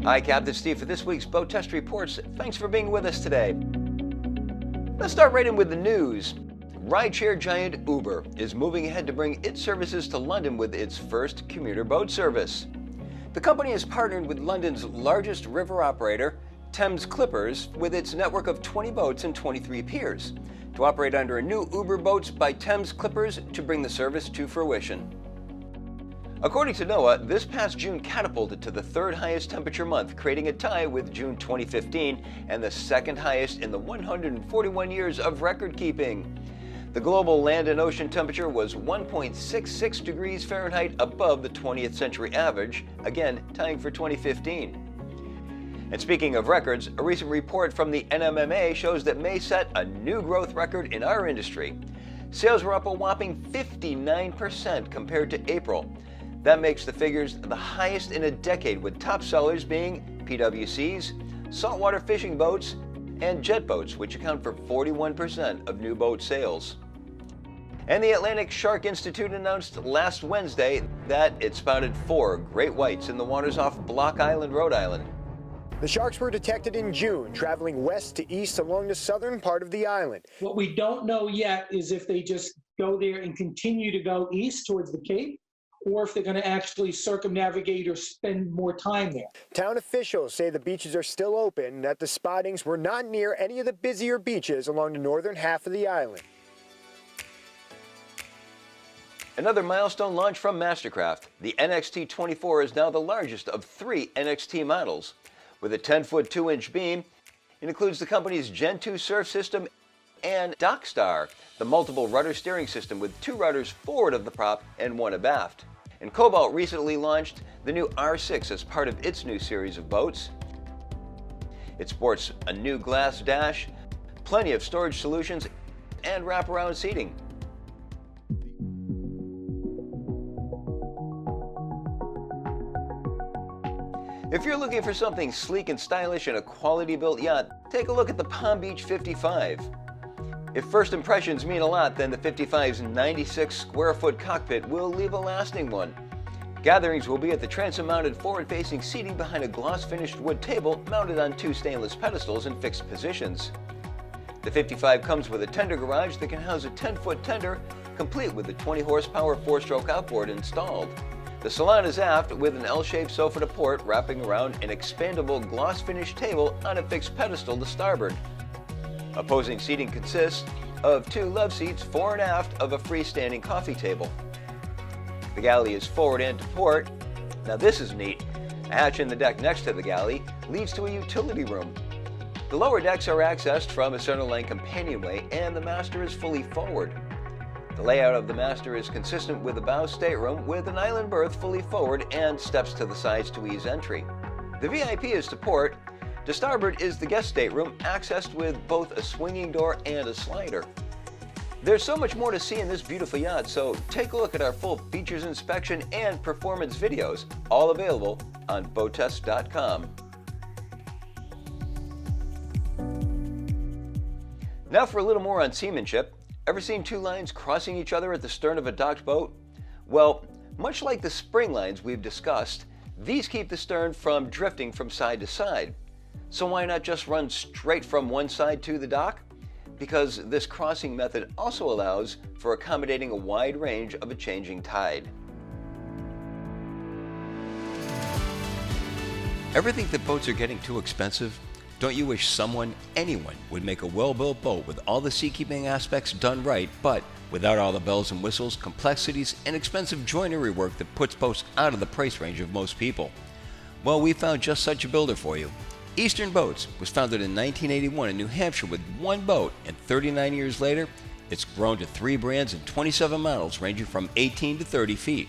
Hi, Capt. It's Steve for this week's Boat Test Reports. Thanks for being with us today. Let's start right in with the news. Rideshare giant Uber is moving ahead to bring its services to London with its first commuter boat service. The company has partnered with London's largest river operator, Thames Clippers, with its network of 20 boats and 23 piers, to operate under a new Uber Boats by Thames Clippers to bring the service to fruition. According to NOAA, this past June catapulted to the third highest temperature month, creating a tie with June 2015 and the second highest in the 141 years of record keeping. The global land and ocean temperature was 1.66 degrees Fahrenheit above the 20th century average, again tying for 2015. And speaking of records, a recent report from the NMMA shows that May set a new growth record in our industry. Sales were up a whopping 59% compared to April. That makes the figures the highest in a decade, with top sellers being PWCs, saltwater fishing boats, and jet boats, which account for 41% of new boat sales. And the Atlantic Shark Institute announced last Wednesday that it spotted 4 great whites in the waters off Block Island, Rhode Island. The sharks were detected in June, traveling west to east along the southern part of the island. What we don't know yet is if they just go there and continue to go east towards the Cape, or if they're going to actually circumnavigate or spend more time there. Town officials say the beaches are still open, that the spottings were not near any of the busier beaches along the northern half of the island. Another milestone launch from Mastercraft. The NXT-24 is now the largest of 3 NXT models. With a 10-foot 2-inch beam, it includes the company's Gen 2 surf system and DockStar, the multiple rudder steering system with 2 rudders forward of the prop and 1 abaft. And Cobalt recently launched the new R6 as part of its new series of boats. It sports a new glass dash, plenty of storage solutions, and wraparound seating. If you're looking for something sleek and stylish in a quality-built yacht, take a look at the Palm Beach 55. If first impressions mean a lot, then the 55's 96-square-foot cockpit will leave a lasting one. Gatherings will be at the transom-mounted forward-facing seating behind a gloss-finished wood table mounted on 2 stainless pedestals in fixed positions. The 55 comes with a tender garage that can house a 10-foot tender, complete with a 20-horsepower 4-stroke outboard installed. The salon is aft with an L-shaped sofa to port wrapping around an expandable gloss-finished table on a fixed pedestal to starboard. Opposing seating consists of 2 love seats fore and aft of a freestanding coffee table. The galley is forward and to port. Now this is neat. A hatch in the deck next to the galley leads to a utility room. The lower decks are accessed from a centerline companionway, and the master is fully forward. The layout of the master is consistent with the bow stateroom, with an island berth fully forward and steps to the sides to ease entry. The VIP is to port. To starboard is the guest stateroom, accessed with both a swinging door and a slider. There's so much more to see in this beautiful yacht, so take a look at our full features inspection and performance videos, all available on BoatTEST.com. Now for a little more on seamanship. Ever seen 2 lines crossing each other at the stern of a docked boat? Well, much like the spring lines we've discussed, these keep the stern from drifting from side to side. So why not just run straight from one side to the dock? Because this crossing method also allows for accommodating a wide range of a changing tide. Ever think that boats are getting too expensive? Don't you wish someone, anyone, would make a well-built boat with all the seakeeping aspects done right, but without all the bells and whistles, complexities, and expensive joinery work that puts boats out of the price range of most people? Well, we found just such a builder for you. Eastern Boats was founded in 1981 in New Hampshire with 1 boat, and 39 years later, it's grown to 3 brands and 27 models ranging from 18 to 30 feet.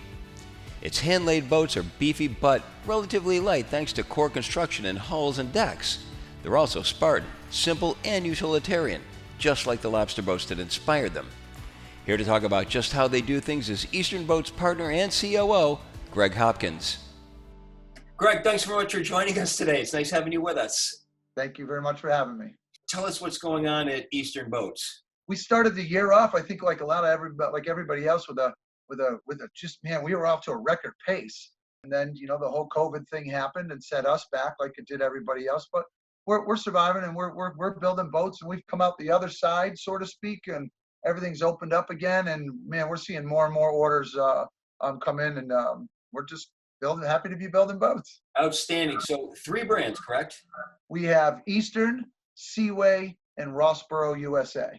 Its hand-laid boats are beefy but relatively light thanks to core construction and hulls and decks. They're also Spartan, simple and utilitarian, just like the lobster boats that inspired them. Here to talk about just how they do things is Eastern Boats partner and COO, Greg Hopkins. Greg, thanks very much for joining us today. It's nice having you with us. Thank you very much for having me. Tell us what's going on at Eastern Boats. We started the year off, I think, like everybody else, with a just, man, we were off to a record pace. And then, the whole COVID thing happened and set us back like it did everybody else. But we're surviving, and we're building boats, and we've come out the other side, so to speak, and everything's opened up again. And man, we're seeing more and more orders come in, and we're just happy to be building boats. Outstanding. So 3 brands, correct? We have Eastern, Seaway, and Rossboro, USA.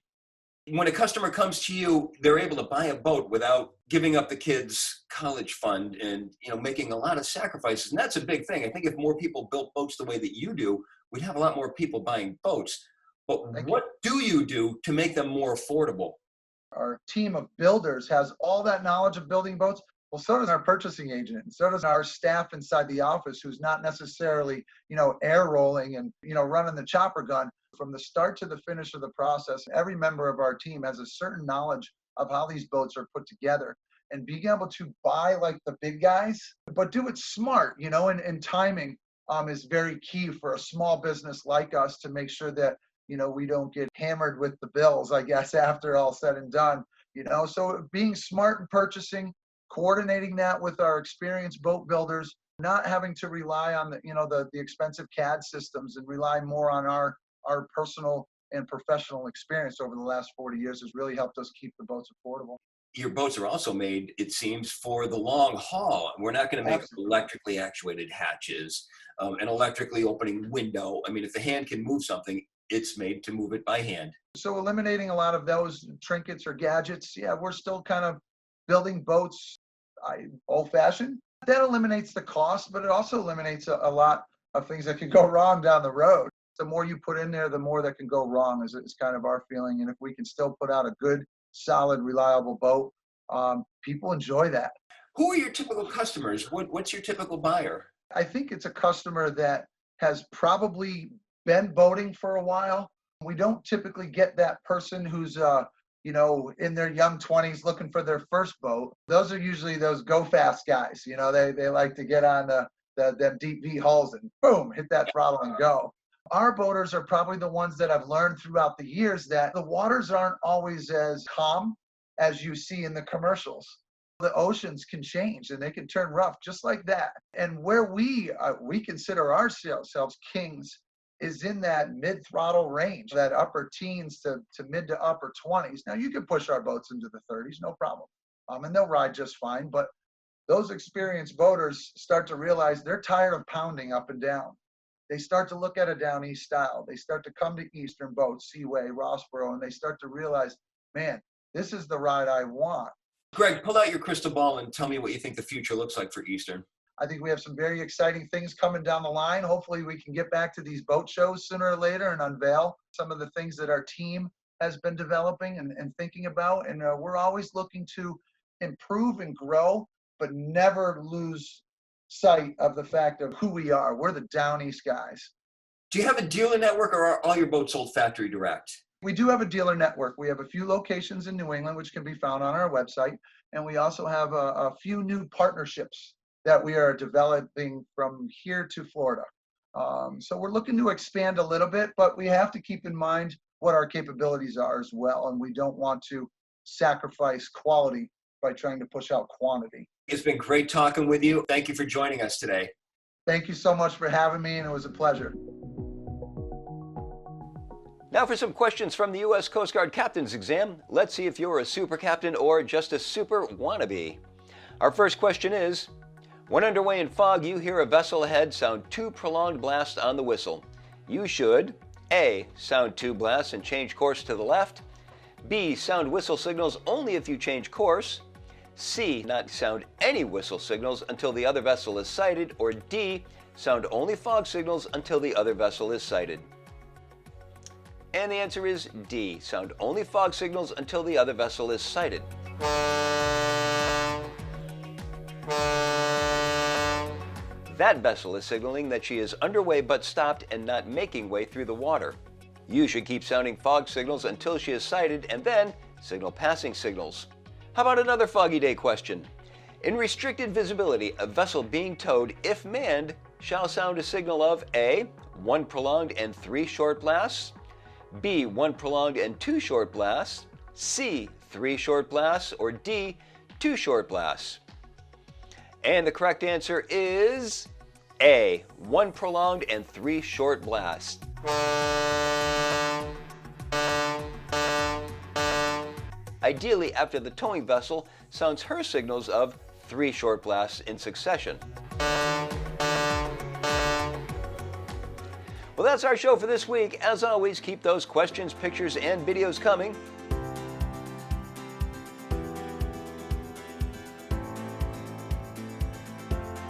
When a customer comes to you, they're able to buy a boat without giving up the kids' college fund and making a lot of sacrifices. And that's a big thing. I think if more people built boats the way that you do, we'd have a lot more people buying boats. But what do you do to make them more affordable? Our team of builders has all that knowledge of building boats. Well, so does our purchasing agent, and so does our staff inside the office, who's not necessarily, air rolling and, running the chopper gun. From the start to the finish of the process, every member of our team has a certain knowledge of how these boats are put together, and being able to buy like the big guys, but do it smart, and timing is very key for a small business like us to make sure that, we don't get hammered with the bills, I guess, after all said and done, so being smart in purchasing, coordinating that with our experienced boat builders, not having to rely on the expensive CAD systems, and rely more on our personal and professional experience over the last 40 years has really helped us keep the boats affordable. Your boats are also made, it seems, for the long haul. We're not going to make electrically actuated hatches, an electrically opening window. I mean, if the hand can move something, it's made to move it by hand. So eliminating a lot of those trinkets or gadgets, we're still kind of building boats old-fashioned. That eliminates the cost, but it also eliminates a lot of things that could go wrong down the road. The more you put in there, the more that can go wrong is kind of our feeling. And if we can still put out a good, solid, reliable boat, people enjoy that. Who are your typical customers? What's your typical buyer? I think it's a customer that has probably been boating for a while. We don't typically get that person who's in their young 20s looking for their first boat. Those are usually those go fast guys. They like to get on them deep V hulls and boom, hit that throttle and go. Our boaters are probably the ones that I've learned throughout the years that the waters aren't always as calm as you see in the commercials. The oceans can change and they can turn rough just like that. And where we consider ourselves kings is in that mid-throttle range, that upper teens to mid to upper 20s. Now, you can push our boats into the 30s, no problem. And they'll ride just fine. But those experienced boaters start to realize they're tired of pounding up and down. They start to look at a down east style. They start to come to Eastern Boats, Seaway, Rossboro, and they start to realize, man, this is the ride I want. Greg, pull out your crystal ball and tell me what you think the future looks like for Eastern. I think we have some very exciting things coming down the line. Hopefully we can get back to these boat shows sooner or later and unveil some of the things that our team has been developing and thinking about. And we're always looking to improve and grow, but never lose sight of the fact of who we are. We're the Down East guys. Do you have a dealer network, or are all your boats sold factory direct? We do have a dealer network. We have a few locations in New England, which can be found on our website. And we also have a few new partnerships that we are developing from here to Florida. So we're looking to expand a little bit, but we have to keep in mind what our capabilities are as well. And we don't want to sacrifice quality by trying to push out quantity. It's been great talking with you. Thank you for joining us today. Thank you so much for having me, and it was a pleasure. Now for some questions from the U.S. Coast Guard Captain's Exam. Let's see if you're a super captain or just a super wannabe. Our first question is, when underway in fog, you hear a vessel ahead sound 2 prolonged blasts on the whistle. You should A. Sound 2 blasts and change course to the left. B. Sound whistle signals only if you change course. C. Not sound any whistle signals until the other vessel is sighted. Or D. Sound only fog signals until the other vessel is sighted. And the answer is D. Sound only fog signals until the other vessel is sighted. That vessel is signaling that she is underway but stopped and not making way through the water. You should keep sounding fog signals until she is sighted and then signal passing signals. How about another foggy day question? In restricted visibility, a vessel being towed, if manned, shall sound a signal of A. 1 prolonged and 3 short blasts. B. 1 prolonged and 2 short blasts. C. 3 short blasts. Or D. 2 short blasts. And the correct answer is A, 1 prolonged and 3 short blasts. Ideally, after the towing vessel sounds her signals of 3 short blasts in succession. Well, that's our show for this week. As always, keep those questions, pictures, and videos coming.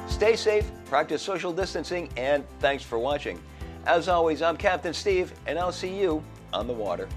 Stay safe, practice social distancing, and thanks for watching. As always, I'm Captain Steve, and I'll see you on the water.